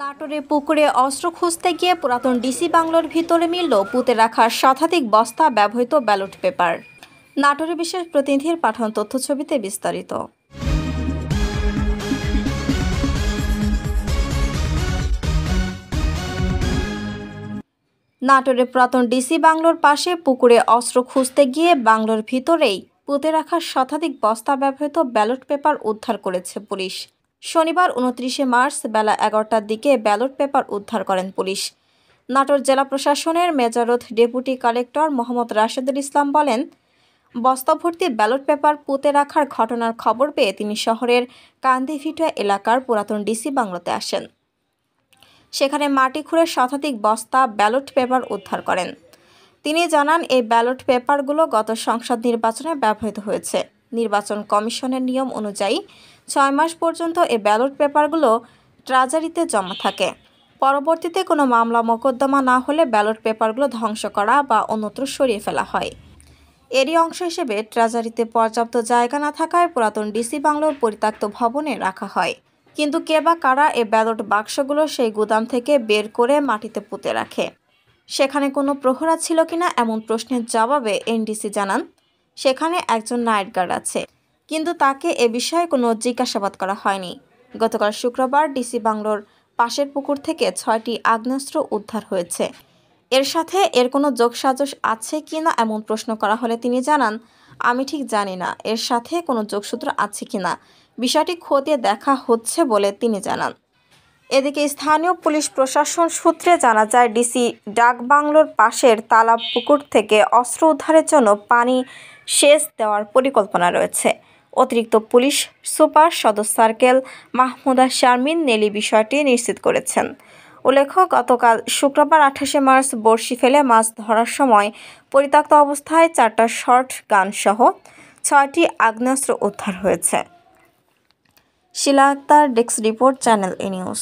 নাটোরে পুকুরে অস্ত্র খুঁজতে গিয়ে পুরাতন ডিসি বাংলোর ভিতরে মিলল পুঁতে রাখা শতাধিক বস্তা ব্যবহৃত ব্যালট পেপার। নাটোরে বিশেষ প্রতিনিধির পাঠানো তথ্যছবিতে বিস্তারিত। নাটোরে পুরাতন ডিসি বাংলোর পাশে পুকুরে অস্ত্র খুঁজতে গিয়ে বাংলোর ভিতরেই পুঁতে রাখা শতাধিক বস্তা ব্যবহৃত ব্যালট পেপার উদ্ধার করেছে পুলিশ। শনিবার ২৯ মার্চ বেলা ১১টার দিকে ব্যালট পেপার উদ্ধার করেন পুলিশ। নাটোর জেলা প্রশাসনের মেজরথ ডেপুটি কালেক্টর মোহাম্মদ রাশেদুল ইসলাম বলেন, বস্তা ভর্তি ব্যালট পেপার পুঁতে রাখার ঘটনার খবর পেয়ে তিনি শহরের কান্দিভিটা এলাকার পুরাতন ডিসি বাংলোতে আসেন। সেখানে মাটি খুঁড়ে শতাধিক বস্তা ব্যালট পেপার উদ্ধার করেন। তিনি জানান, এই ব্যালট পেপারগুলো গত সংসদ নির্বাচনে ব্যবহৃত হয়েছে। নির্বাচন কমিশনের নিয়ম অনুযায়ী ৬ মাস পর্যন্ত এই ব্যালট পেপারগুলো ট্রেজারিতে জমা থাকে। পরবর্তীতে কোনো মামলা মোকদ্দমা না হলে ব্যালট পেপারগুলো ধ্বংস করা বা অন্যত্র সরিয়ে ফেলা হয়। এরই অংশ হিসেবে ট্রেজারিতে পর্যাপ্ত জায়গা না থাকায় পুরাতন ডিসি বাংলোর পরিত্যক্ত ভবনে রাখা হয়। কিন্তু কে বা কারা এই ব্যালট বাক্সগুলো সেই গুদাম থেকে বের করে মাটিতে পুঁতে রাখে, সেখানে কোনো প্রহরা ছিল কিনা এমন প্রশ্নের জবাবে এনডিসি জানান, সেখানে একজন নাইট গার্ড আছে, কিন্তু তাকে এ বিষয়ে কোনো জিজ্ঞাসাবাদ করা হয়নি। গতকাল শুক্রবার ডিসি বাংলোর পাশের পুকুর থেকে ৬টি আগ্নেয়াস্ত্র উদ্ধার হয়েছে। এর সাথে এর কোনো যোগসাজশ আছে কিনা এমন প্রশ্ন করা হলে তিনি জানান, আমি ঠিক জানি না এর সাথে কোনো যোগসূত্র আছে কিনা, বিষয়টি খতিয়ে দেখা হচ্ছে বলে তিনি জানান। এদিকে স্থানীয় পুলিশ প্রশাসন সূত্রে জানা যায়, ডিসি ডাক বাংলোর পাশের তালাব পুকুর থেকে অস্ত্র উদ্ধারের জন্য পানি সেচ দেওয়ার পরিকল্পনা রয়েছে। অতিরিক্ত পুলিশ সুপার সদর সার্কেল মাহমুদা শারমিন নেলি বিষয়টি নিশ্চিত করেছেন। উল্লেখ্য, গতকাল শুক্রবার ২৮ মার্চ বড়শি ফেলে মাছ ধরার সময় পরিত্যক্ত অবস্থায় ৪টা শর্ট গান সহ ৬টি আগ্নেয়াস্ত্র উদ্ধার হয়েছে। শিলা আক্তার, ডেস্ক রিপোর্ট, চ্যানেল এ নিউজ।